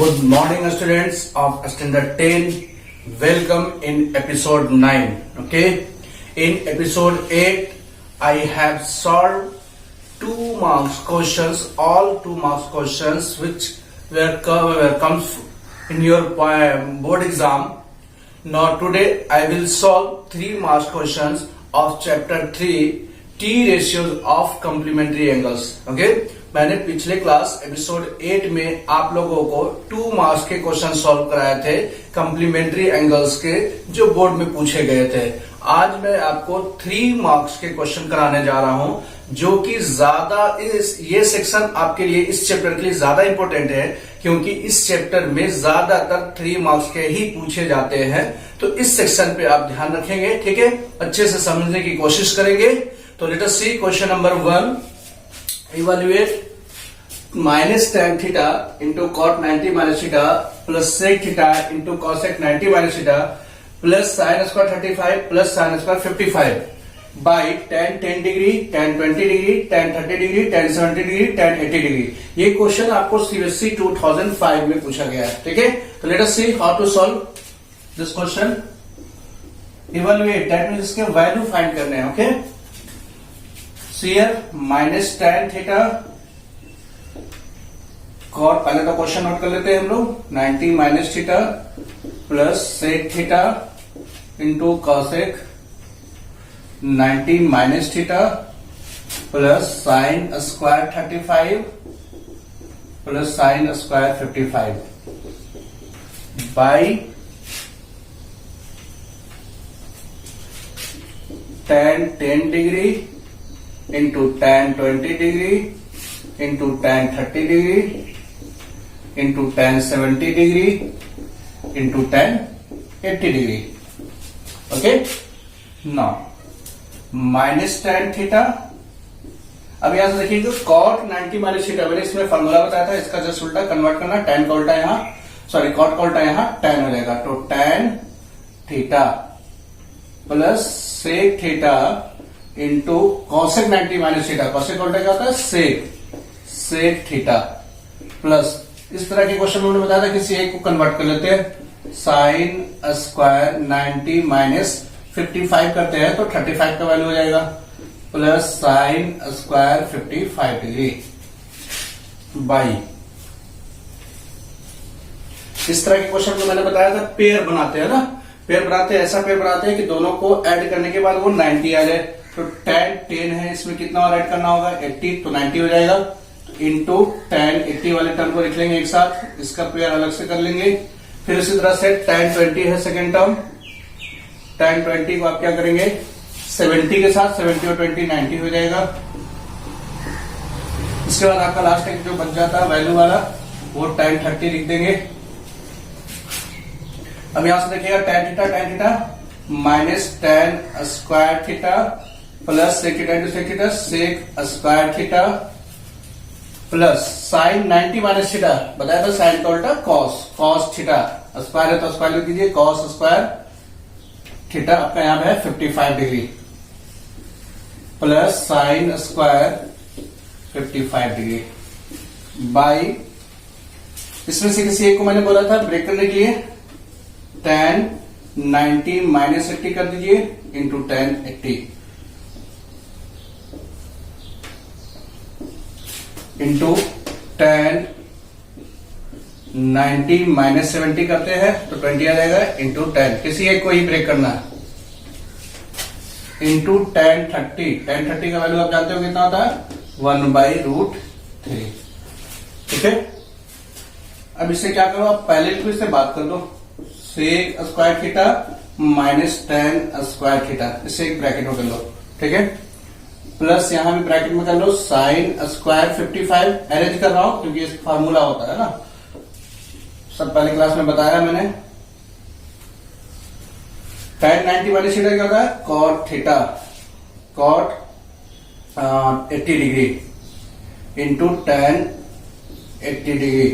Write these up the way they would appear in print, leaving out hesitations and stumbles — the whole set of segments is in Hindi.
Good morning, students of standard 10. Welcome in episode 9. Okay. In episode 8, I have solved 2 marks questions, all 2 marks questions which comes in your board exam. Now today I will solve 3 marks questions of chapter 3, T ratios of complementary angles. Okay. मैंने पिछले क्लास एपिसोड 8 में आप लोगों को 2 मार्क्स के क्वेश्चन सॉल्व कराए थे कम्प्लीमेंट्री एंगल्स के, जो बोर्ड में पूछे गए थे। आज मैं आपको 3 मार्क्स के क्वेश्चन कराने जा रहा हूं, जो कि ज्यादा ये सेक्शन आपके लिए इस चैप्टर के लिए ज्यादा इंपॉर्टेंट है, क्योंकि इस चैप्टर में ज्यादातर 3 मार्क्स के ही पूछे जाते हैं। तो इस सेक्शन पे आप ध्यान रखेंगे, ठीक है, अच्छे से समझने की कोशिश करेंगे। तो let us see question number 1। Evaluate minus tan theta into cot 90 minus theta plus sec theta into cosec 90 minus theta plus sin square 35 plus sin square 55 by tan 10 degree, tan 20 degree, tan 30 degree, tan 70 degree, tan 80 degree। ये क्वेश्चन आपको CBSE 2005 में पूछा गया है, ठीक है। तो let us see how to solve this question। Evaluate, that means इसके वैल्यू फाइंड करने हैं, okay. Here minus tan theta cot, पहले तो क्वेश्चन नोट कर लेते हैं हम लोग। 90 minus theta plus sec theta into cosec 90 minus theta plus sine square 35 plus sine square 55 by tan 10 degree into tan 20 degree into tan 30 degree into tan 70 degree into tan 80 degree। okay, now minus tan theta। अब यहां से देखिए cot 90 माइनस थीटा, मैंने इसमें फॉर्मूला बताया था, इसका जस्ट उल्टा कन्वर्ट करना। tan का उल्टा यहां, सॉरी cot का उल्टा यहां tan हो जाएगा। तो tan theta plus sec theta into cosec 90 minus theta, cosec का उल्टा क्या होता है सेक थीटा प्लस, इस तरह के क्वेश्चन उन्होंने बताया था, किसी एक को कन्वर्ट कर लेते हैं। साइन स्क्वायर 90 माइनस 55 करते हैं तो 35 का वैल्यू हो जाएगा, plus sine square 55 degree by, इस तरह के क्वेश्चन को मैंने बताया था पेयर बनाते हैं ना, पेयर बनाते हैं, ऐसा पेयर बनाते हैं कि दोनों को ऐड करने के बाद वो 90 आ जाए। तो tan 10 है, इसमें कितना और ऐड करना होगा 80, तो 90 हो जाएगा। इंटू tan 80 वाले टर्म को लिख लेंगे एक साथ, इसका पेयर अलग से कर लेंगे। फिर इसी तरह से tan 20 है सेकेंड टर्म, tan 20 को आप क्या करेंगे 70 के साथ, 70 और 20 90 हो जाएगा। इसके बाद आपका लास्ट एक जो बच जाता है वैल्यू वाला, वो tan 30 लिख देंगे। अब यहां से देखिएगा tan theta minus tan square theta plus sec theta into sec theta, sec square theta plus sine 90 minus theta, बताया था साइन का उल्टा कॉस थीटा, स्क्वायर है तो स्क्वायर लिख दीजिए, कॉस स्क्वायर थीटा आपका यहां पे है 55 degree plus sine square 55 degree by, इसमें से किसी एक को मैंने बोला था ब्रेक करने के लिए, tan 90 माइनस 80 कर दीजिए into tan 80 into tan 90 minus 70 करते हैं तो 20 आ जाएगा, इंटू tan, किसी एक को ही ब्रेक करना है, इंटू tan 30 का वैल्यू आप जानते हो कितना होता है 1/√3, ठीक है। अब इससे क्या करो, आप पहले तो इससे बात कर लो, sec square theta minus tan square theta, इससे एक ब्रैकेट में कर लो, ठीक है। प्लस यहां भी ब्रैकेट में कर लो साइन स्क्वायर 55, अरेंज कर रहा हूं क्योंकि ये फार्मूला होता है ना, सब पहले क्लास में बताया मैंने। tan 90 वाली थीटा क्या होता है cot theta, cot 80 degree into tan 80 degree.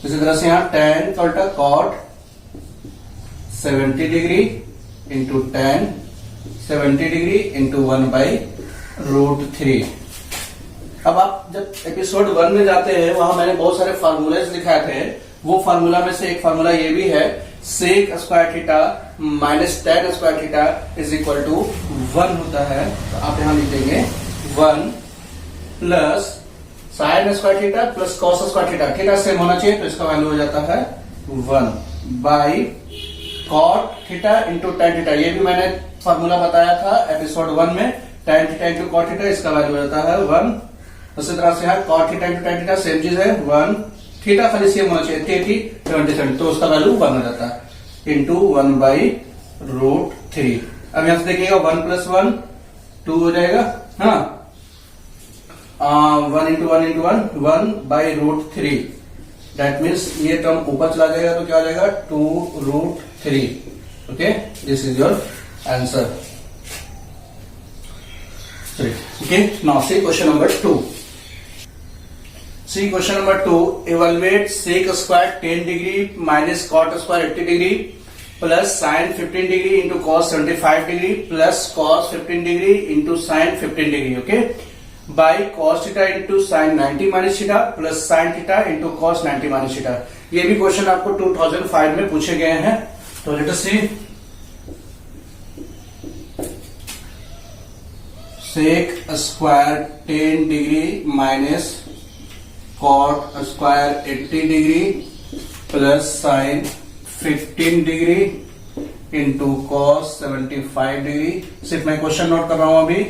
इसी तरह से यहां tan का उल्टा cot 70 degree into tan 70 degree into 1/√3। अब आप जब एपिसोड 1 में जाते हैं, वहां मैंने बहुत सारे फार्मूलाज दिखाए थे। वो फार्मूला में से एक फार्मूला ये भी है, sec square theta minus tan square theta is equal to 1 होता है। तो आप यहां लिख देंगे 1 plus sine square theta plus cos square theta, theta same होना चाहिए तो इसका वैल्यू हो जाता है 1 by cot theta into tan theta. ये भी मैंने फार्मूला बताया था एपिसोड 1 में, tan theta into cot theta, इसका वैल्यू हो जाता है 1। उसी तरह से यहाँ cot theta into tan theta same चीज है 1, थीटा खाली सेम होना चाहिए 30 77, तो उसका वैल्यू 1 हो जाता है इंटू 1 बाई रूट 3। अब यहां से देखिएगा 1 प्लस 1 2 हो जाएगा, हाँ 1 into 1 into 1 by root 3। That means ये टर्म ऊपर चला जाएगा तो क्या हो जाएगा 2 root 3। Okay, this is your answer. Okay, now see question number 2। See question number 2, evaluate sec square 10 degree minus cot square 80 degree plus sine 15 degree into cos 75 degree plus cos 15 degree into sine 15 degree. Okay, by cos theta into sine 90 minus theta plus sine theta into cos 90 minus theta. ये भी क्वेश्चन आपको 2005 में पूछे गए हैं। तो let us see, sec square 10 degree minus cot square 80 degree plus sine 15 degree into cos 75 degree. सिर्फ मैं क्वेश्चन नोट कर रहा हूं अभी।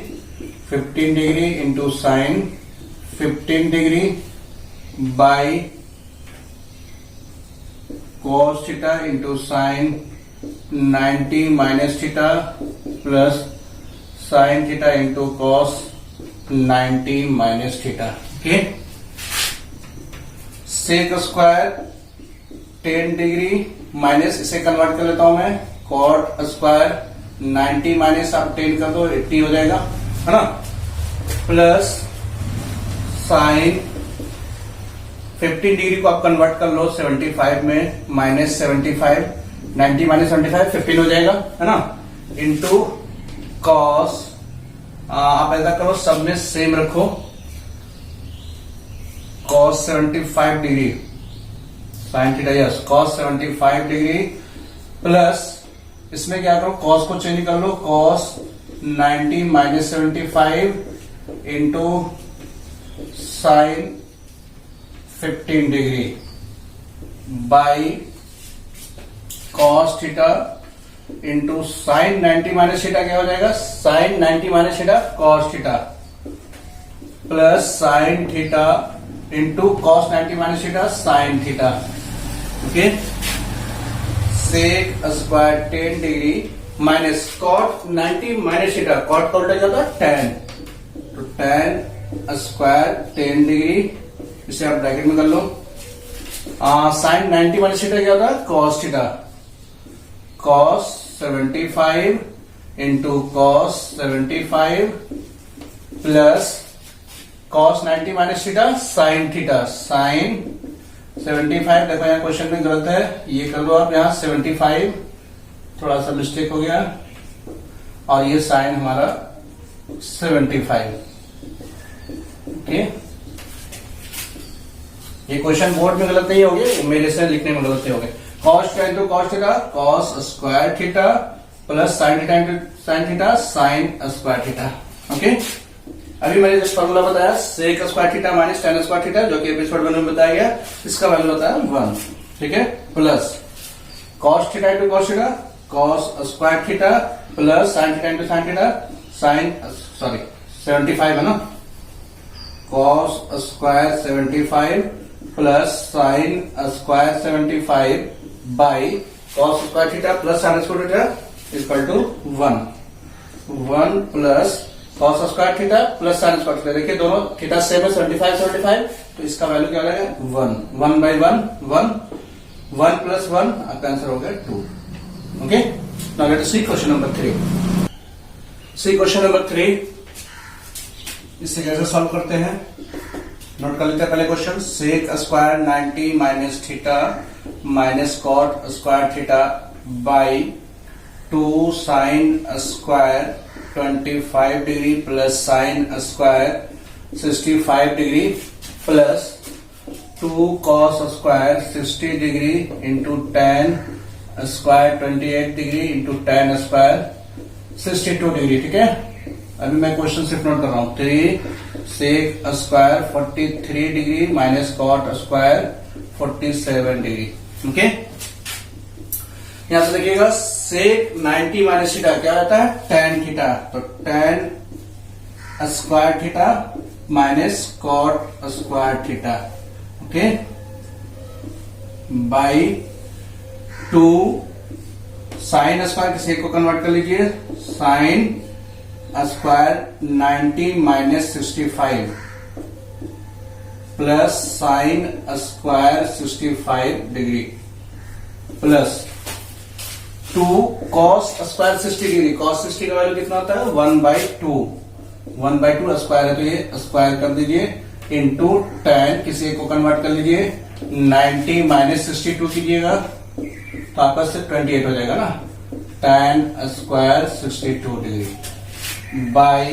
15 degree into sine 15 degree by cos theta into sine 90 minus theta plus sine theta into cos 90 minus theta. Okay, sec square 10 degree minus, इसे कन्वर्ट कर लेता हूं मैं, कॉट स्क्वायर 90 माइनस आप 10 कर दो 80 हो जाएगा, है ना, प्लस साइन 15 डिग्री को आप कन्वर्ट कर लो 75 में, माइनस 75, 90 माइनस 75 15 हो जाएगा, है ना, इंटू कॉस, आप ऐसा करो सब में सेम रखो, cos 75 degree sine theta, yes cos 75 degree plus इसमें क्या करो, कॉस को चेंज कर लो, cos 90 minus 75 into sine 15 degree by cos theta into sine 90 minus theta, क्या हो जाएगा sine 90 minus theta cos theta plus sine theta into cos 90 minus theta sine theta. Okay, sec square 10 degree minus cot 90 minus theta, cot का उल्टा जाता है tan, तो tan स्क्वायर 10 डिग्री, इसे आप ब्रैकेट में कर लो, साइन 90 माइनस थीटा क्या होता है cos theta, cos 75 into cos 75 plus cos 90 minus theta sine theta, sine 75, देखो यहाँ क्वेश्चन में गलत है, ये कर दो आप यहाँ 75, थोड़ा सा मिस्टेक हो गया, और ये साइन हमारा 75। ओके, ये क्वेश्चन बोर्ड में गलत नहीं हो गया, मेरे से लिखने में गलत नहीं हो गए। Cos theta into cos theta, cos square theta plus sine theta into sine theta, sine square theta. Okay, अभी मैंने जो फॉर्मूला बताया sec square theta minus tan square theta, जो कि एपिसोड 1 में बताया गया, इसका वैल्यू होता है 1। ठीक है, plus cos theta into cos theta, cos square theta plus sine theta into sine theta, sine 75 है ना, cos square 75 plus sine square 75 by cos square theta plus sine square theta equal to 1 plus cos square theta plus sine square theta. देखिए दोनों थीटा सेम है 75, तो इसका वैल्यू क्या रहेगा 1 बाई 1 प्लस 1, आपका आंसर हो गया 2। Okay, now let us see question number 3। सी क्वेश्चन नंबर 3, इसे कैसे सॉल्व करते हैं, नोट कर लेते हैं पहले question. Sec square 90 minus theta minus cot square theta by 2 sine square 25 degree plus sine square 65 degree plus 2 cos square 60 degree into tan square 28 degree into tan square 62 degree. ठीक है, अभी मैं क्वेश्चन सिर्फ नोट कर रहा हूं। 3 sec square 43 degree minus cot square 47 degree. Okay, यहां से देखिएगा sec 90 माइनस थीटा क्या आता है, tan थीटा, तो tan square theta minus cot square theta. Okay, by 2 sine square किसी को कन्वर्ट कर लीजिए, sine square 90 minus 65 plus sine square 65 degree plus 2 cos square 60 degree. Cos 60 का वैल्यू कितना होता है, 1/2। 1/2 स्क्वायर है तो ये स्क्वायर कर दीजिए इंटू tan, किसी एक को कन्वर्ट कर लीजिए, 90 माइनस 62 कीजिएगा तो आपका से 28 हो जाएगा ना, tan square 62 degree by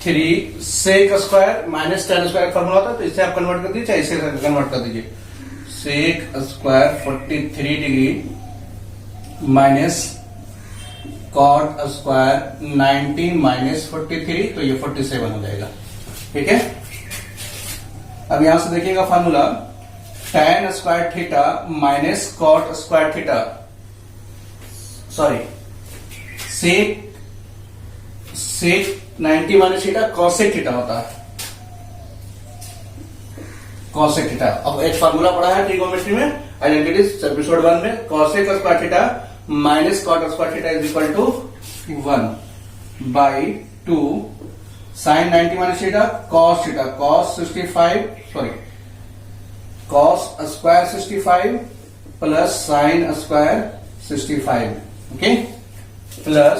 3 sec square minus tan square formula होता है तो इसे आप कन्वर्ट कर दीजिए, चाहे इसे कन्वर्ट कर दीजिए। Sec square 43 degree minus cot square 90 minus 43 तो ये 47 हो जाएगा। ठीक है, अब यहां से देखिएगा formula, tan square theta minus cot square theta, sorry sec 90 minus theta cosec theta होता है, कॉसेक थीटा। अब एक फॉर्मूला पढ़ा है ट्रिगोनोमेट्री में, आइडेंटिटीज एपिसोड 1 में, cosec square theta minus cot square theta is equal to 1/2 sine 90 minus theta cos 65 sorry cos square 65 plus sine square 65। Okay, plus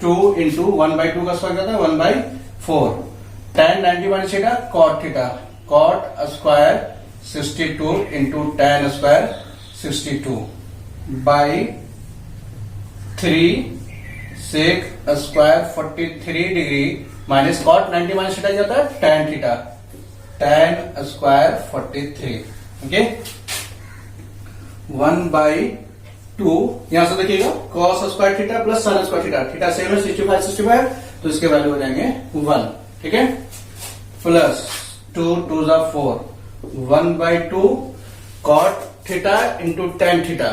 2 into 1/2 का स्क्वायर करता है 1/4 tan 90 minus theta cot square 62 into tan square 62 by 3 sec square 43 degree minus cot 90 minus theta क्या होता है, tan theta, tan square 43। Okay, 1/2 यहां से देखिएगा cos square theta plus sin square theta, theta same है 65 तो इसके वैल्यू हो जाएंगे 1। ठीक है, plus 2 2 4 1/2 cot theta into tan theta,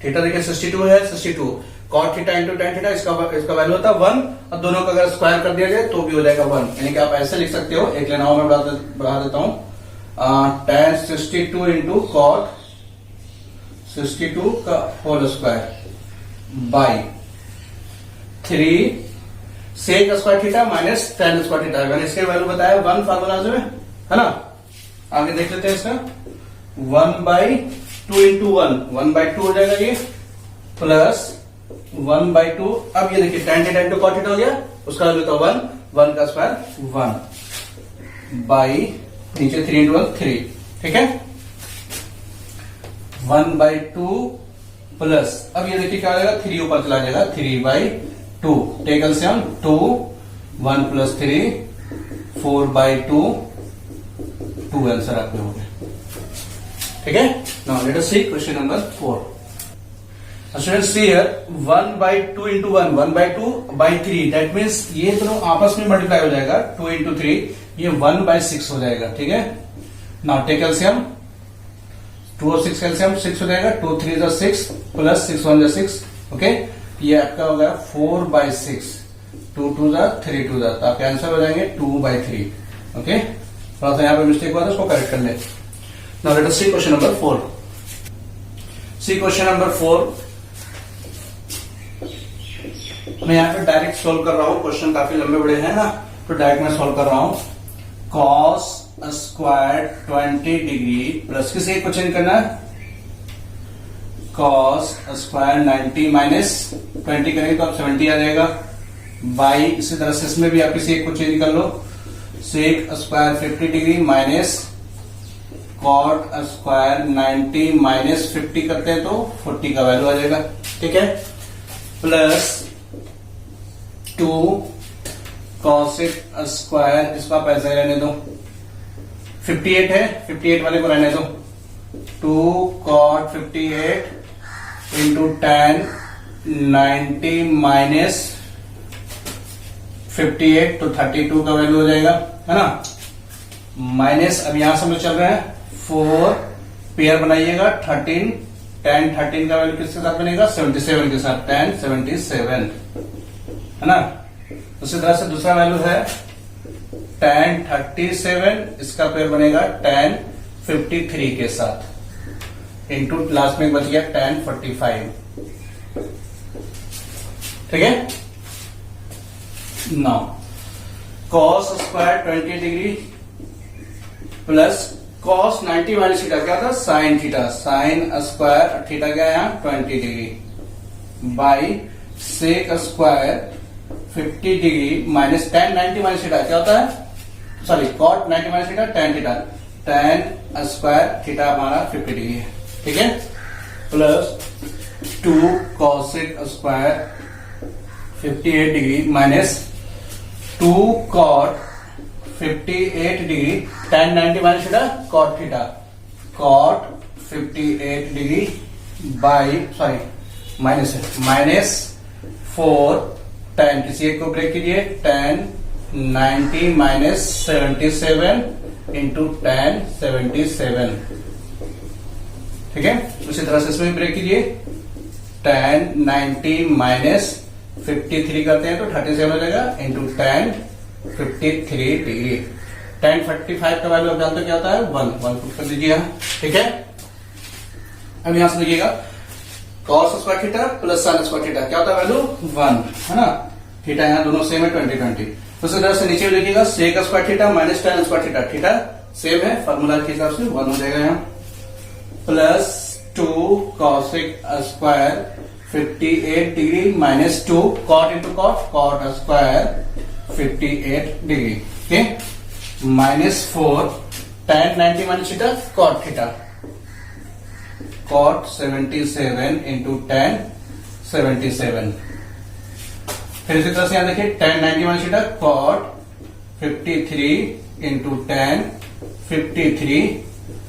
theta देखिए 62 है 62 cot theta into tan theta, इसका वैल्यू होता है 1 और दोनों का अगर स्क्वायर कर दिया जाए तो भी हो जाएगा 1। यानी कि आप ऐसे लिख सकते हो, एक लेना हो मैं बढ़ा देता हूं, tan 62 इंटू cot 62 का whole square by 3 sec square theta minus tan square theta. मैंने इसके वैल्यू बताया 1 फार्मूला में, है ना। आगे देख लेते हैं इसका, 1/2 इंटू 1/2 हो जाएगा ये, प्लस 1/2। अब ये देखिए tan theta into cot theta हो गया, उसका वैल्यू था 1 का स्क्वायर 1 बाई नीचे 3 इंटू 1 3। ठीक है, 1/2 प्लस, अब ये देखिए क्या हो जाएगा, 3 ऊपर चला जाएगा 3/2 टेक एलसीएम 2 1 प्लस 3 4/2 2 आंसर आपके हो गए। ठीक है, now let us see question number 4। Students see here 1/2 into 1/2/3 that means ये दोनों आपस में मल्टीप्लाई हो जाएगा, 2 इंटू 3 ये 1/6 हो जाएगा। ठीक है, नाउ टेक एलसीएम 2 और 6 एलसीएम 6 हो जाएगा, 2 3 जा 6 प्लस 6 1 जा 6। ओके, ये आपका हो गया 4/6, 2 2 जा 3 2 जा, तो आपके आंसर हो जाएंगे 2/3। ओके, थोड़ा सा यहाँ पे मिस्टेक हुआ था, उसको करेक्ट कर ले। Now let us see question number 4। सी क्वेश्चन नंबर 4 मैं यहाँ पे डायरेक्ट सोल्व कर रहा हूं, क्वेश्चन काफी लंबे बड़े हैं ना, तो डायरेक्ट मैं सोल्व कर रहा हूं। cos स्क्वायर 20 डिग्री प्लस किसी एक को चेंज करना है, cos स्क्वायर 90 माइनस 20 करेंगे तो आप 70 आ जाएगा बाई, इसी तरह से इसमें भी आप किसी एक को चेंज कर लो, sec square 50 degree minus cot square 90 minus 50 करते हैं तो 40 का वैल्यू आ जाएगा। ठीक है, प्लस 2 कॉसेक स्क्वायर, इसका पैसा रहने दो 58 है, 58 वाले को रहने दो 2 cot 58 इंटू 10 90 माइनस 58 तो 32 का वैल्यू हो जाएगा, है ना। माइनस अब यहां से हम लोग चल रहे हैं 4 पेयर बनाइएगा 13 10 13 का वैल्यू किसके साथ बनेगा 77 के साथ 10 77, है ना। उसी तरह से दूसरा वैल्यू है 10 37, इसका पेयर बनेगा 10 53 के साथ इंटू लास्ट में बच गया 10 45, ठीक है। Now cos square 20 degree plus cos 90 minus theta क्या था sine theta, sine square theta क्या है यहाँ 20 degree by sec square 50 degree minus 10 90 minus theta क्या होता है, sorry cot 90 minus theta tan theta, tan square theta हमारा 50 डिग्री है, ठीक है। Plus 2 cosec square 58 degree minus 2 cot 58 degree tan 90 minus theta cot theta, cot 58 degree by sorry minus 4 tan, किसी एक को ब्रेक कीजिए tan 90 माइनस 77 इंटू tan 77, ठीक है। उसी तरह से इसमें ब्रेक कीजिए tan 90 माइनस 53 करते हैं तो 37 हो जाएगा इंटू tan 53 डिग्री, tan 45 का वैल्यू आप जानते हो क्या होता है 1 पुट कर दीजिए यहाँ, ठीक है। अब यहां से लिखिएगा cos square theta plus sine square theta क्या होता है वैल्यू 1, है ना। थीटा यहाँ दोनों सेम है 20 20। उसी तरह से नीचे लिखिएगा sec square theta minus tan square theta, theta same है फॉर्मूला के हिसाब से 1 हो जाएगा यहाँ, plus 2 cosec square 58 degree minus 2 cot into cot, cot square 58 degree, okay, minus 4 tan 90 minus theta cot theta, cot 77 into tan 77। फिर इसी तरह से यहां देखिए tan 90 minus theta cot 53 into tan 53,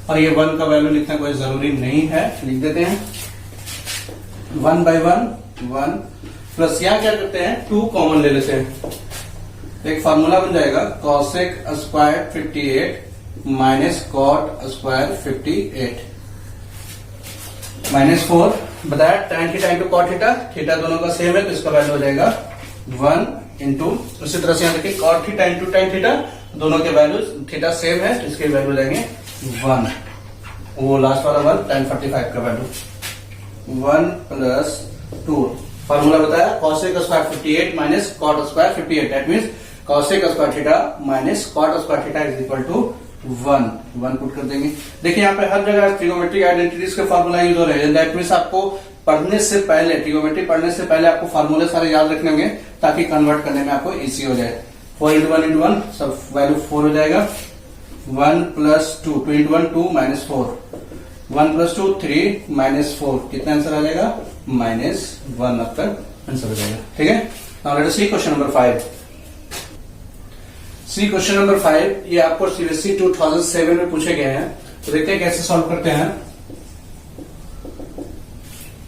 और ये 1 का वैल्यू लिखना कोई जरूरी नहीं है, लिख देते हैं 1 बाई 1 प्लस यहां क्या करते हैं 2 कॉमन ले लेते हैं, एक फॉर्मूला बन जाएगा cosec square 58 minus cot square 58 minus 4 बताया tan theta into cot theta, theta दोनों का सेम है तो इसका वैल्यू हो जाएगा 1 इंटू, उसी तरह से यहां देखिए cot theta into tan theta दोनों के वैल्यू थीटा सेम है तो इसके वैल्यू जाएंगे 1, वो लास्ट वाला 1 tan 45 का वैल्यू 1 प्लस 2, फॉर्मूला बताया cosec square 58 minus cot square 58, that means cosec square theta minus cot square theta is equal to 1 put कर देंगे। देखिए यहाँ पे हर जगह ट्रिगोमेट्रिक आइडेंटिटीज के फॉर्मूला यूज हो रहे हैं, दैट मीन्स आपको पढ़ने से पहले ट्रिगोमेट्री पढ़ने से पहले आपको फार्मूले सारे याद रखने होंगे ताकि कन्वर्ट करने में आपको इजी हो जाए। 4 इंटू 1 इंटू 1 सब वैल्यू 4 हो जाएगा, 1 plus 2 2 into 1 2 minus 4, 1 plus 2 3 minus 4, कितना आंसर आ जाएगा -1 आपका आंसर हो जाएगा, ठीक है। Now let us see question number 5। सी क्वेश्चन नंबर 5 ये आपको सीबीएसई 2007 में पूछे गए हैं, तो देखते हैं कैसे सॉल्व करते हैं।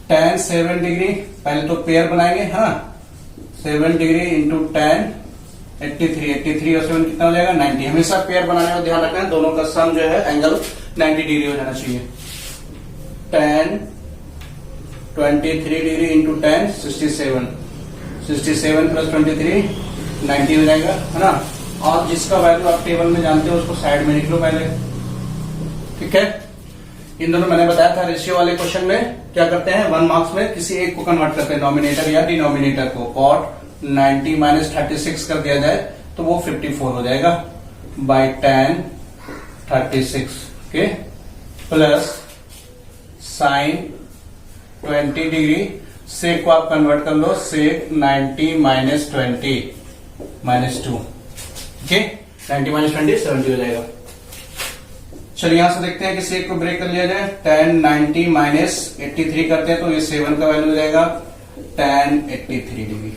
tan 7 डिग्री पहले तो पेयर बनाएंगे, हाँ 7 डिग्री इंटू tan 83 और 7 कितना हो जाएगा 90। हमेशा पेयर बनाने में ध्यान रखना है दोनों का सम जो है एंगल 90 डिग्री हो जाना चाहिए। tan 23 degree into tan 67 plus 23 90 हो जाएगा, है ना। और जिसका वैल्यू आप टेबल में जानते हो उसको साइड में लिख लो पहले, ठीक है। इन दोनों मैंने बताया था रेशियो वाले क्वेश्चन में क्या करते हैं 1 मार्क्स में किसी एक को कन्वर्ट करते हैं नॉमिनेटर या डिनोमिनेटर को, कॉट 90 माइनस 36 कर दिया जाए तो वो 54 हो जाएगा बाय tan 36 के, प्लस साइन 20 डिग्री, सेक को आप कन्वर्ट कर लो सेक 90 माइनस 20 माइनस 2, ओके 90 माइनस 20 70 हो जाएगा। चलिए यहां से देखते हैं कि सेक को ब्रेक कर लिया जाए, tan 90 माइनस 83 करते हैं तो ये 7 का वैल्यू हो जाएगा tan 83 डिग्री,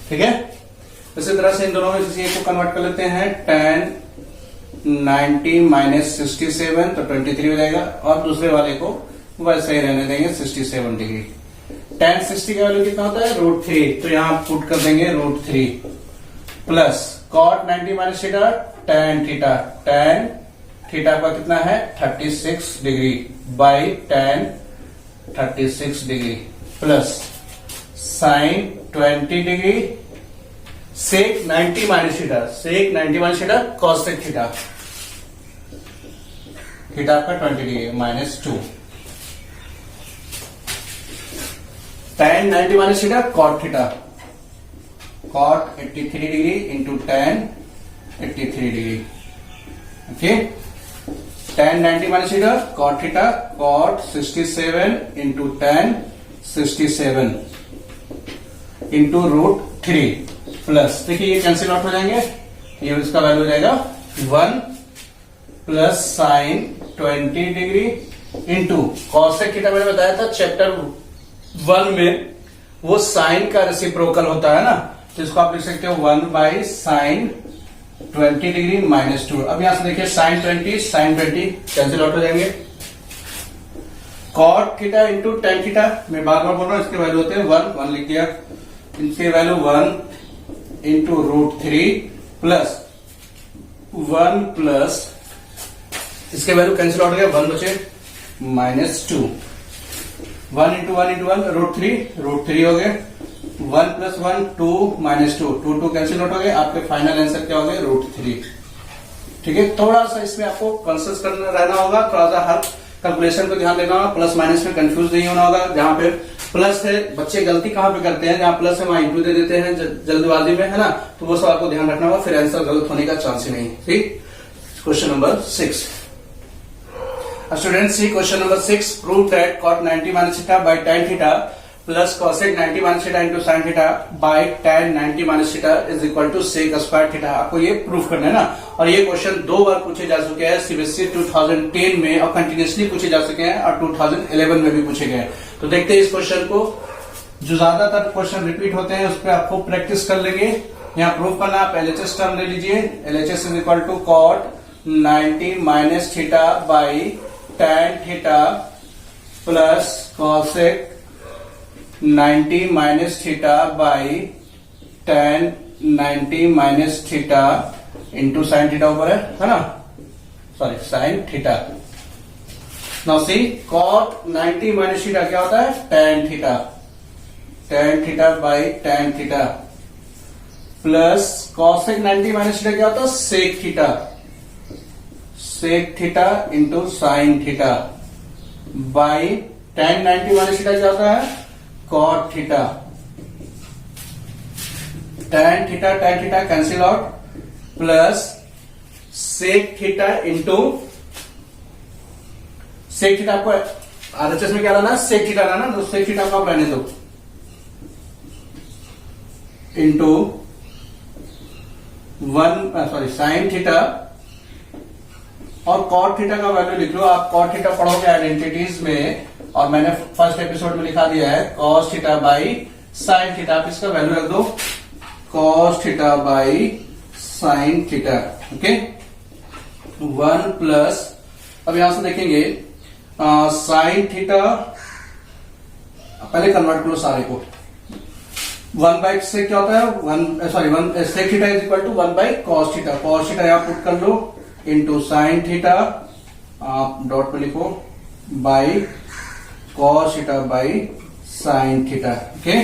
ठीक है। इसी तरह से इन दोनों में किसी एक को कन्वर्ट कर लेते हैं, tan 90 माइनस 67 तो 23 हो जाएगा, और दूसरे वाले को वैसे ही रहने देंगे 67 डिग्री। tan 60 का वैल्यू कितना होता है, √3, तो यहां पुट कर देंगे √3 plus cot 90 minus theta tan theta, tan theta का कितना है 36 degree by tan 36 degree plus sin 20 degree sec 90 minus theta, sec 90 minus theta cosec theta, theta का 20 degree -2, tan 90 minus theta cot theta, cot 83 degree into tan 83 degree. Okay, tan 90 minus theta cot theta, cot 67 into tan 67 into √3 plus, देखिए ये कैंसिल आउट हो जाएंगे, ये इसका वैल्यू हो जाएगा 1 plus sign 20 degree into cosec theta. मैंने बताया था चैप्टर 1 में वो साइन का रेसिप्रोकल होता है ना, तो इसको आप लिख सकते हो 1 बाई साइन 20 डिग्री -2। अब यहां से देखिए साइन 20 कैंसिल आउट हो जाएंगे, cot theta into tan theta, मैं बार बार बोल रहा हूं, इसके वैल्यू होते हैं 1 लिख दिया, इनके वैल्यू 1 इंटू √3 प्लस 1 प्लस इसके वैल्यू कैंसिल आउट हो गया, 1 बचे -2, 1 इंटू 1 इंटू 1 √3 हो गए, 1 प्लस 1 2 -2, 2 कैंसिल आउट हो गए, आपके फाइनल आंसर क्या हो गए √3। ठीक है, थोड़ा सा इसमें आपको कॉन्शियस करना रहना होगा, थोड़ा सा हर कैलकुलेशन को ध्यान देना होगा, प्लस माइनस में कंफ्यूज नहीं होना होगा। जहां पे प्लस है, बच्चे गलती कहां पे करते हैं, जहां प्लस है वहां इंटू दे देते हैं जल्दबाजी में, है ना, तो वो सब आपको ध्यान रखना होगा, फिर आंसर गलत होने का चांस ही नहीं। ठीक, question number 6 student, see question number 6, prove that cot 90 minus theta by tan theta plus cosec 90 minus theta into sine theta by tan 90 minus theta is equal to sec square theta. आपको ये प्रूफ करना है ना, और ये क्वेश्चन 2 बार पूछे जा चुके हैं सीबीएसई 2010 में, और कंटिन्यूसली पूछे जा चुके हैं, और 2011 में भी पूछे गए। तो देखते हैं इस क्वेश्चन को, जो ज्यादातर क्वेश्चन रिपीट होते हैं उस पर आपको प्रैक्टिस कर लेंगे। यहाँ प्रूफ करना, आप LHS टर्म ले लीजिए, LHS is equal to cot 90 minus theta by tan theta plus cosec 90 minus theta by tan 90 minus theta into sine theta ऊपर है ना, sorry sine theta. Now see cot 90 minus theta क्या होता है tan theta by tan theta plus cosec 90 minus theta क्या होता है sec theta into sine theta by tan 90 minus theta क्या होता है cot theta, tan theta cancel out plus sec theta into sec theta, आपको आरएचएस में क्या लाना, sec थीटा लाना, तो sec थीटा को आप रहने दो इंटू साइन थीटा, और cot थीटा का वैल्यू लिख लो आप, cot थीटा पढ़ोगे आइडेंटिटीज में, और मैंने फर्स्ट एपिसोड में लिखा दिया है cos theta by sine theta, आप इसका वैल्यू रख दो cos theta by sine theta. Okay, 1 plus, अब यहां से देखेंगे साइन थीटा, पहले कन्वर्ट करो सारे को, 1 बाई से क्या होता है 1 sec theta is equal to 1 by cos theta यहां पुट कर लो इंटू साइन थीटा, आप डॉट पे लिखो, by cos theta by sine theta. Okay,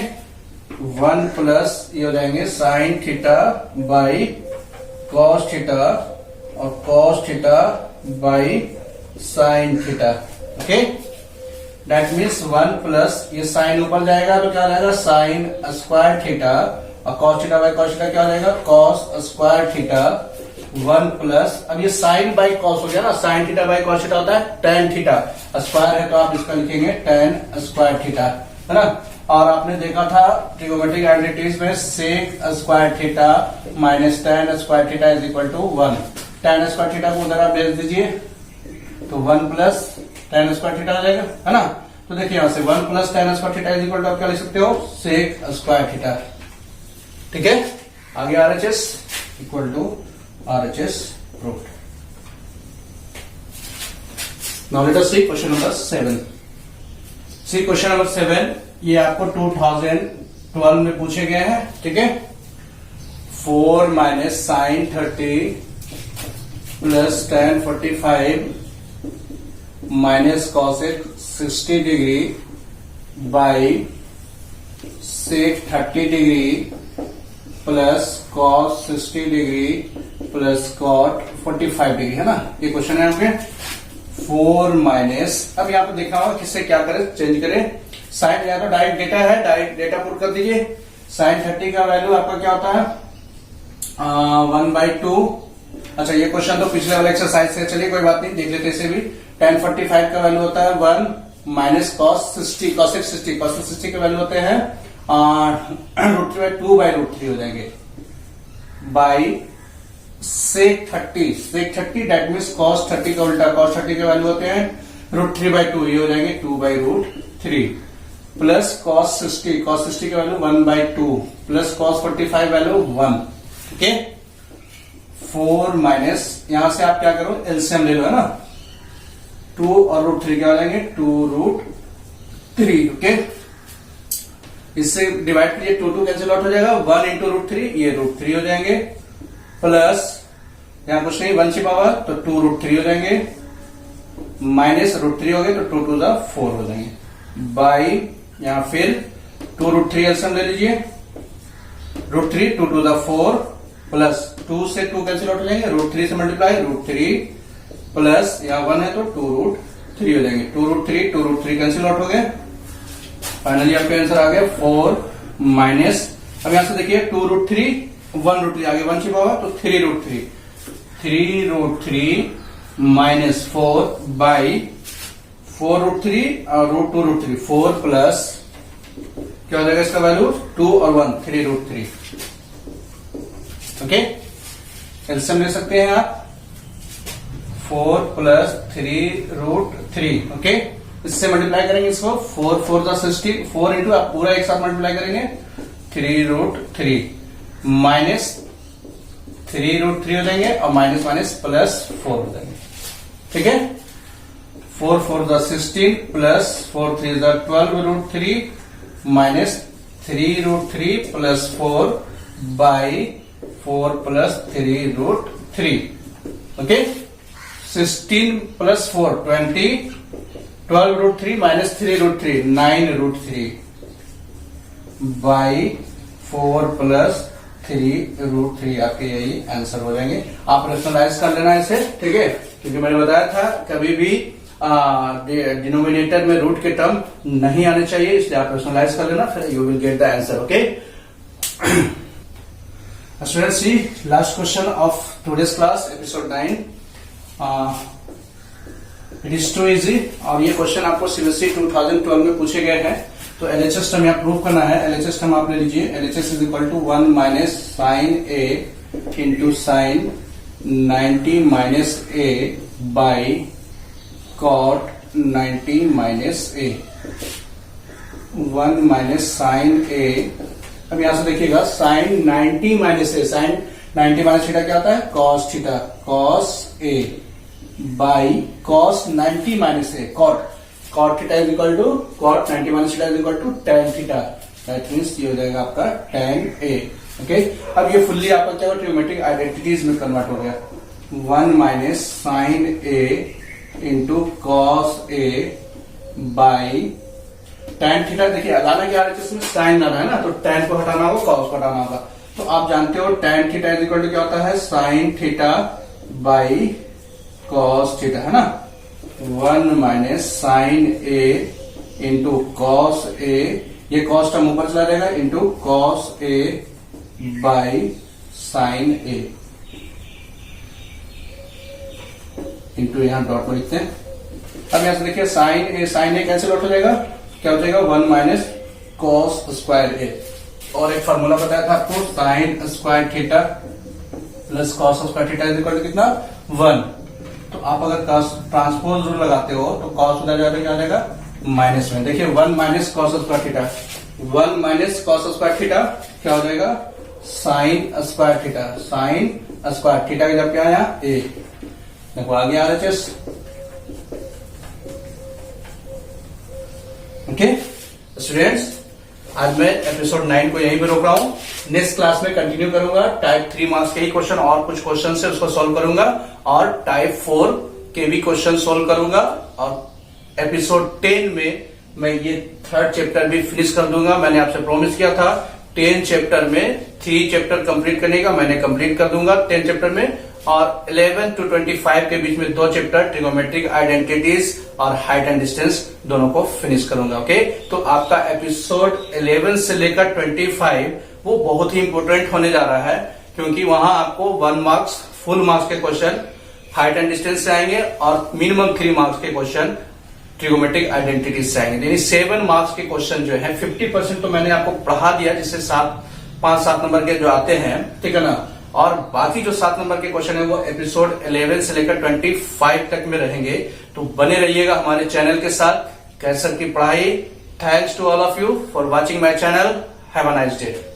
1 plus ये हो जाएंगे sine theta by cos theta और cos theta by sine theta. Okay, that means 1 plus ये साइन ऊपर जाएगा तो क्या हो जाएगा साइन स्क्वायर थीटा, और cos theta by cos theta क्या हो जाएगा cos स्क्वायर थीटा, 1 प्लस, अब ये साइन बाई कॉस हो गया ना, sign theta by cos theta होता है tan थीटा, स्क्वायर है तो आप इसका लिखेंगे tan स्क्वायर थीटा, है ना। और आपने देखा था ट्रिगोमेट्रिक आइडेंटिटीज में sec square theta minus tan square theta is equal to 1, tan square theta को उधर आप भेज दीजिए तो 1 प्लस tan स्क्वायर थीटा आ जाएगा, है ना। तो देखिए यहां से 1 plus tan square theta is equal to आप क्या लिख सकते हो सेक स्क्वायर थीटा। ठीक है, आगे RHS equal to RHS root. Now let us see question number 7। See question number 7, ये आपको 2012 में पूछे गए हैं, ठीक है। 4 minus sine 30 plus tan 45 minus cosec 60 degree by sec 30 degree plus cos 60 degree plus cot 45 degree, है ना। ये क्वेश्चन है आपके। 4 माइनस, अब यहाँ पे देखना होगा किससे क्या करें, चेंज करें। साइन या तो डायरेक्ट डेटा है, डायरेक्ट डेटा पुट कर दीजिए। साइन 30 का वैल्यू आपका क्या होता है 1/2। अच्छा, ये क्वेश्चन तो पिछले वाले एक्सरसाइज से, चलिए कोई बात नहीं, देख लेते इसे भी। tan 45 का वैल्यू होता है 1 माइनस कॉस 60, कॉसेक 60, कॉसेक 60 के वैल्यू होते हैं √2/√3 हो जाएंगे by sec 30, sec 30 that means cos 30 का उल्टा, कॉस 30 के वैल्यू होते हैं √3/2, ये हो जाएंगे 2/√3 प्लस कॉस 60, कॉस 60 के वैल्यू 1/2 प्लस कॉस 45 वैल्यू 1, ठीक है। 4 माइनस, यहां से आप क्या करो, एलसीएम ले लो, है ना। 2 और √3 क्या हो जाएंगे 2√3, ओके। इससे डिवाइड करिए, 2 कैंसिल आउट हो जाएगा, 1 इंटू √3, ये √3 हो जाएंगे, प्लस यहां कुछ नहीं, 1 छिपा हुआ तो 2√3 हो जाएंगे, माइनस √3 हो गए तो 2 to the 4 हो जाएंगे, बाई यहां फिर 2√3 एलसीएम ले लीजिए, √3 2 to the 4 प्लस 2 से 2 कैंसिल आउट हो जाएंगे, √3 से मल्टीप्लाई √3 प्लस यहां 1 है तो 2√3 हो जाएंगे, 2√3 कैंसिल आउट हो गए। फाइनली आपका आंसर आ गया 4 माइनस, अब यहां से देखिए 2√3 1√3 आगे 1 छिपा हुआ तो 3√3 माइनस 4 बाई 4√3 और √2√3 4 प्लस क्या हो जाएगा इसका वैल्यू 2 और 1 3√3, ओके। एलसीएम ले सकते हैं आप, 4 प्लस 3√3, ओके। इससे मल्टीप्लाई करेंगे इसको, 4 4 60, 4 इंटू आप पूरा एक साथ मल्टीप्लाई करेंगे 3√3 माइनस 3√3 हो जाएंगे और माइनस माइनस प्लस 4 हो जाएंगे, ठीक है। 4 4 16 plus 4 3 12√3 minus 3√3 plus 4 by 4 plus 3√3, okay. 16 plus 4 20, 12√3 minus 3√3 9√3 by 4 plus 3√3, आपके यही आंसर हो जाएंगे। आप रेशनलाइज कर लेना इसे, ठीक है, क्योंकि मैंने बताया था कभी भी डिनोमिनेटर में रूट के टर्म नहीं आने चाहिए, इसलिए आप रेशनलाइज कर लेना, फिर you will get the answer, okay. Student see last question of today's class episode 9। It is too easy, और ये क्वेश्चन आपको सीबीएसई 2012 में पूछे गए हैं। तो एलएचएस टर्म यहाँ प्रूव करना है। एलएचएस टर्म आप ले लीजिए, LHS is equal to 1 minus sine A into sine 90 minus A by cot 90 minus A, 1 minus sine A. अब यहां से देखिएगा sine 90 minus A, sine 90 minus theta क्या होता है cos theta, cos A by cos 90 minus A cot, cot theta is equal to cot 90 minus theta is equal to tan theta, that means ये हो जाएगा आपका tan a, ओके। अब ये फुल्ली आपका क्या होगा ट्रिग्नोमेट्रिक आइडेंटिटीज में कन्वर्ट हो गया, 1 minus sine A into cos A by tan theta. देखिए लाना क्या है इसमें साइन लाना है ना, तो tan को हटाना होगा, कॉस को हटाना होगा। तो आप जानते हो tan theta is equal to क्या होता है sine theta by cos theta, है ना। 1 minus sine A into cos A, ये कॉस टर्म ऊपर चला जाएगा, into cos A by sine A, into यहां डॉट को लिखते हैं। अब यहां से देखिए साइन ए कैंसिल आउट हो जाएगा, क्या हो जाएगा 1 माइनस कॉस स्क्वायर ए, और एक फॉर्मूला बताया था आपको sine square theta plus cos square theta is equal to कितना 1। तो आप अगर ट्रांसपोज रूल लगाते हो तो कॉस उधर जाकर क्या आ जाएगा माइनस में। देखिए 1 minus cos square theta, 1 minus cos square theta क्या हो जाएगा sine square theta, sine square theta का जब क्या आया ए, देखो आ गया RHS। ओके स्टूडेंट्स, आज मैं एपिसोड 9 को यहीं पे रोक रहा हूं। नेक्स्ट क्लास में कंटिन्यू करूंगा। टाइप 3 मार्क्स के ही क्वेश्चन और कुछ क्वेश्चन से उसको सॉल्व करूंगा और टाइप 4 के भी क्वेश्चन सॉल्व करूंगा। और एपिसोड 10 में मैं ये 3rd चैप्टर भी फिनिश कर दूंगा। मैंने आपसे प्रॉमिस किया था 10 चैप्टर में 3 चैप्टर कंप्लीट करने का, मैंने कंप्लीट कर दूंगा 10 चैप्टर में। और 11 to 25 के बीच में 2 चैप्टर ट्रिगोमेट्रिक आइडेंटिटीज और हाइट एंड डिस्टेंस दोनों को फिनिश करूंगा। ओके, तो आपका एपिसोड 11 से लेकर 25 वो बहुत ही इंपोर्टेंट होने जा रहा है, क्योंकि वहां आपको 1 मार्क्स फुल मार्क्स के क्वेश्चन हाइट एंड डिस्टेंस से आएंगे और मिनिमम 3 मार्क्स के क्वेश्चन ट्रिगोमेट्रिक आइडेंटिटीज से आएंगे। यानी 7 मार्क्स के क्वेश्चन जो है 50% तो मैंने आपको पढ़ा दिया, जिससे 5-7 नंबर के जो आते हैं, ठीक है ना। और बाकी जो 7 नंबर के क्वेश्चन है वो एपिसोड 11 से लेकर 25 तक में रहेंगे। तो बने रहिएगा हमारे चैनल के साथ, कैसर की पढ़ाई। Thanks to all of you for watching my channel. Have a nice day.